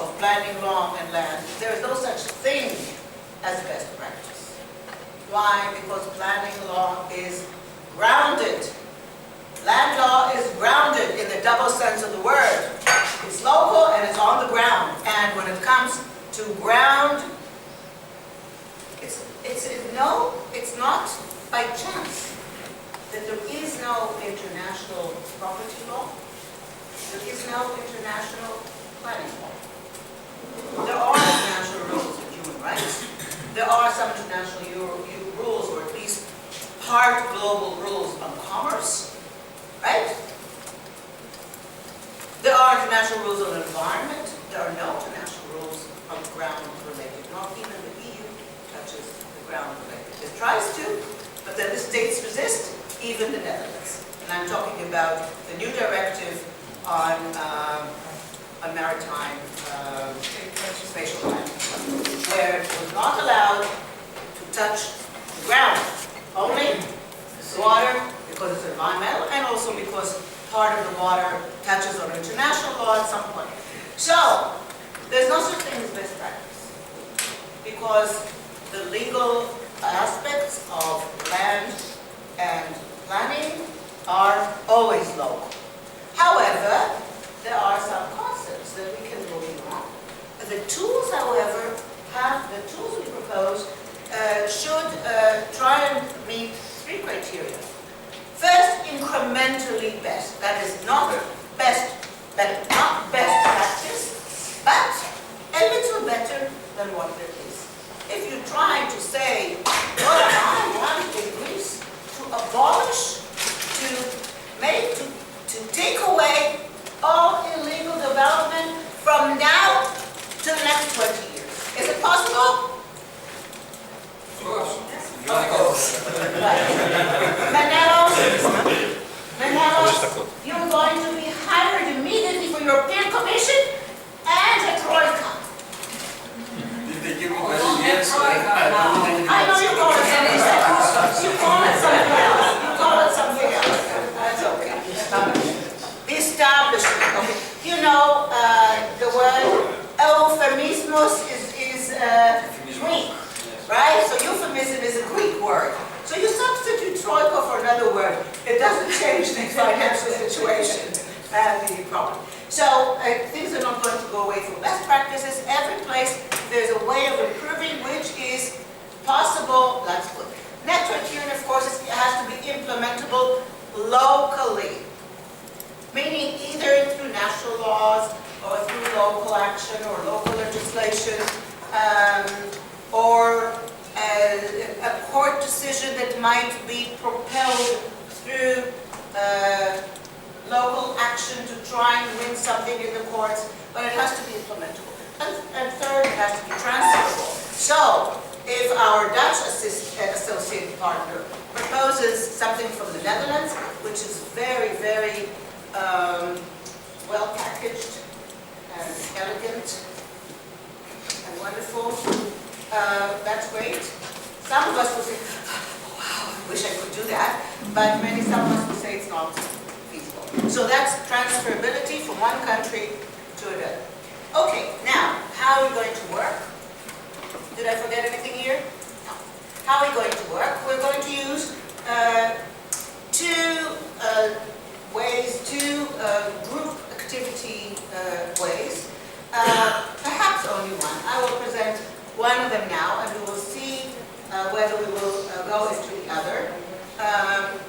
of planning law and land, there is no such thing as best practice. Why? Because planning law is grounded. Land law is grounded in the double sense of the word. It's local and it's on the ground. And when it comes to ground, it's not by chance that there is no international property law. There is no international planning law. There are international rules of human rights. There are some international rules, or at least part global rules on commerce, right? There are international rules on the environment. There are no international rules on ground related. Not even the EU touches the ground related. It tries to, but then the states resist, even the Netherlands. And I'm talking about the new directive on maritime spatial planning, where it was not allowed to touch the ground, only the water, because it's environmental, and also because part of the water touches on international law at some point. So, there's no such thing as best practice, because the legal aspects of land and planning are always local. However, there are some concepts that we can move on. The tools, however, the tools we propose should try and meet three criteria. First, incrementally best. That is not best practice, but a little better than what there is. If you try to say, well, I want in Greece to abolish, to take away all illegal development from now to the next 20 years. Is it possible? Of course. Menelos, you're going to be hired immediately for European Commission and a troika. Did they give me money? Yes. I know you call it something else. You call it something else. You call it something else. That's okay. The establishment. Okay. You know, the word euphemismus is Greek, right? So euphemism is a Greek word. So you substitute troika for another word. It doesn't change the financial situation and the problem. So things are not going to go away from best practices. Every place there's a way of improving which is possible. That's good. Net criterion, of course, it has to be implementable locally, meaning either through national laws or through local action or local legislation, or a court decision that might be propelled through local action to try and win something in the courts, but it has to be implementable. And third, it has to be transferable. So, if our Dutch associate partner proposes something from the Netherlands, which is very, very well packaged and elegant and wonderful, that's great. Some of us will say, oh, wow, I wish I could do that, but some of us will say it's not feasible. So that's transferability from one country to another. Okay, now, how are we going to work? Did I forget anything here? No. How are we going to work? We're going to use two group activity ways. Perhaps only one. I will present one of them now, and we will see whether we will go into the other.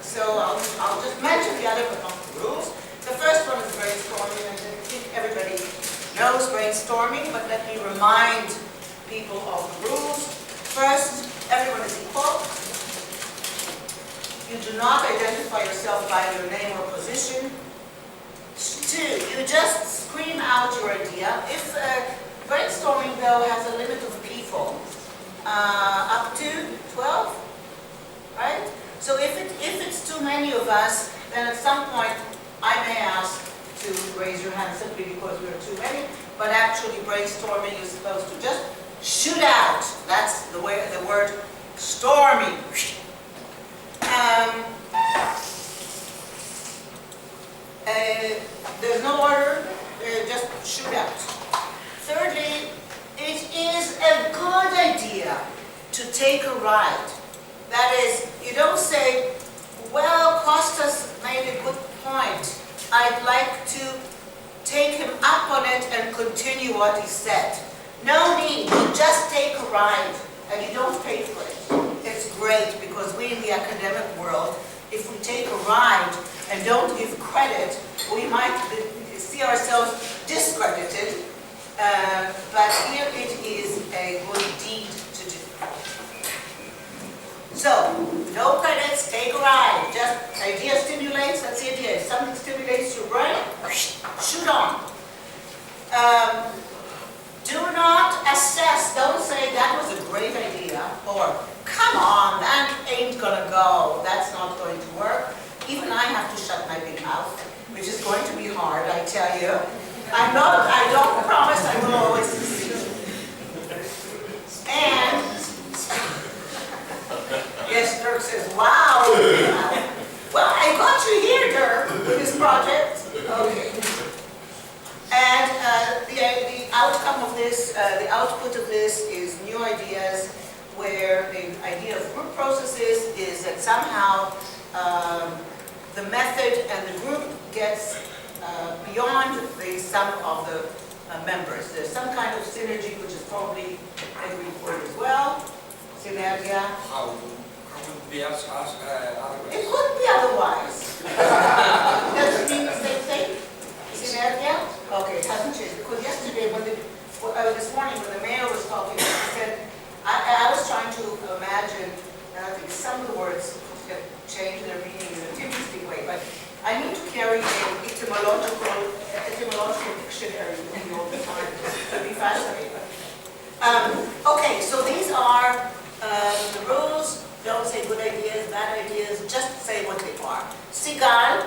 So I'll just mention the other, but not the rules. The first one is brainstorming, and I think everybody knows brainstorming, but let me remind people of the rules. First, everyone is equal. You do not identify yourself by your name or position. Two, you just scream out your idea. If brainstorming, though, has a limit of people, up to 12, right? So if it's too many of us, then at some point I may ask to raise your hand simply because we're too many, but actually brainstorming is supposed to just shoot out. That's the word storming. There's no order, just shoot out. Thirdly, it is a good idea to take a ride. That is, you don't say, well, Costas made a good point. I'd like to take him up on it and continue what he said. No need, you just take a ride and you don't pay for it. It's great because we in the academic world, if we take a ride and don't give credit, we might see ourselves discredited. But here it is a good deed to do. So, no credits, take a ride. Just idea stimulates, that's the idea. If something stimulates your brain, shoot on. Do not assess, don't say that was a great idea, or come on, that ain't gonna go, that's not going to work. Even I have to shut my big mouth, which is going to be hard, I tell you. I don't promise I will always succeed. And, yes, Dirk says, wow. Well, I got you here, Dirk, with this project. Okay. And the outcome of this, the output of this is new ideas where the idea of group processes is that somehow the method and the group gets beyond the sum of the members. There's some kind of synergy which is probably a Greek word as well. Synergia. How would it be otherwise? It could be otherwise. Does it mean the same thing? Synergia? Okay, it hasn't changed. Because yesterday, this morning when the mayor was talking, he said, I was trying to imagine, and I think some of the words have changed their meaning in an interesting way, but I need to carry an etymological dictionary with me all the time. It would be fascinating. Okay, so these are the rules. Don't say good ideas, bad ideas, just say what they are. Sigal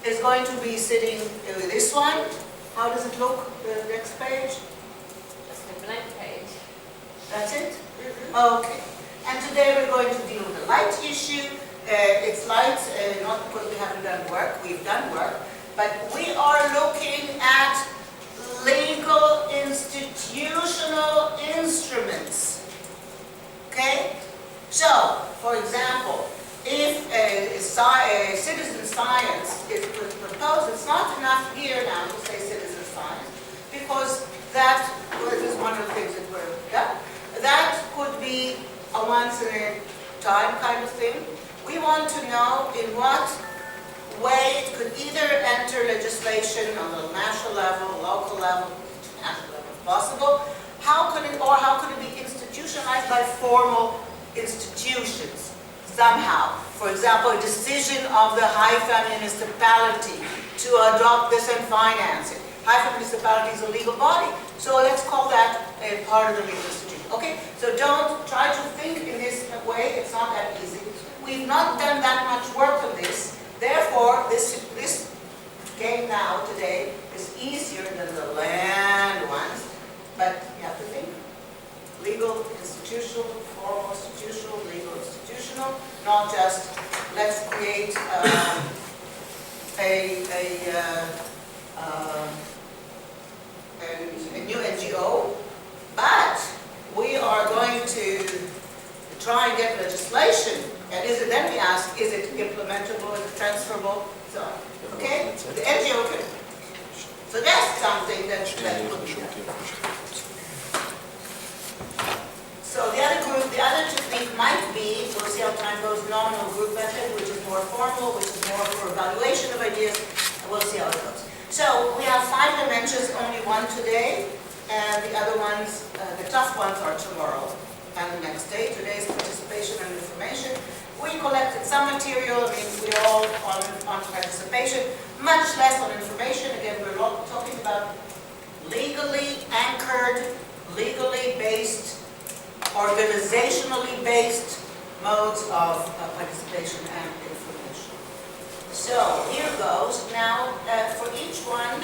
is going to be sitting with this one. How does it look, the next page? Just a blank page. That's it? Okay. And today we're going to deal with the light issue. It's light, not because we haven't done work, we've done work, but we are looking at legal institutional instruments. Okay? So, for example, if a citizen science is proposed, it's not enough here now to say citizen science, because that is one of the things that we're, yeah? That could be a once in a time kind of thing. We want to know in what way it could either enter legislation on the national level, local level, national level if possible. How could it be institutionalized by formal institutions somehow? For example, a decision of the Haifa municipality to adopt this and finance it. Haifa municipality is a legal body, so let's call that a part of the legal institution. Okay, so don't try to think in this way, it's not that easy. We've not done that much work on this, therefore this game now today is easier than the land ones, but you have to think. Legal, institutional, formal, institutional, legal, institutional, not just let's create a new NGO, but we are going to try and get legislation, and then we ask, is it implementable, is it transferable, so on. Okay? The NGO can suggest something that would be done. So the other technique might be, we'll see how time goes, nominal group method, which is more formal, which is more for evaluation of ideas, and we'll see how it goes. So we have 5 dimensions, only one today, and the other ones, the tough ones are tomorrow and the next day. Today's participation and information. We collected some material, I mean, we're all on participation, much less on information. Again, we're all talking about legally anchored, legally based, organizationally based modes of participation and information. So here goes. Now, for each one,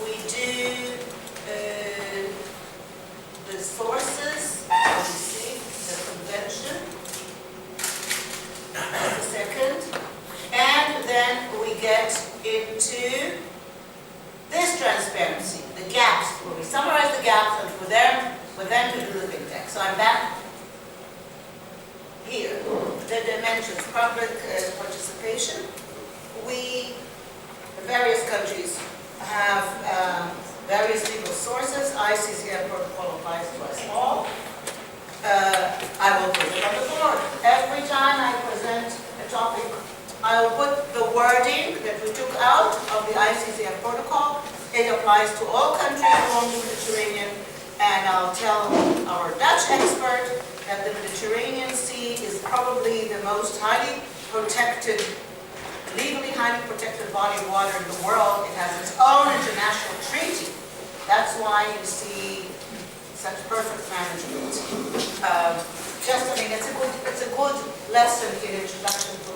we do the sources, you see, the convention, that's the second, and then we get into for them to do the big tech. So I'm back here. The dimensions, public participation. The various countries have various legal sources. ICZM protocol applies to us all. I will put it on the board. Every time I present a topic, I will put the wording that we took out of the ICZM protocol. It applies to all countries along the Mediterranean, and I'll tell our Dutch expert that the Mediterranean Sea is probably the most highly protected, legally highly protected body of water in the world. It has its own international treaty. That's why you see such perfect management. It's a good lesson in introduction to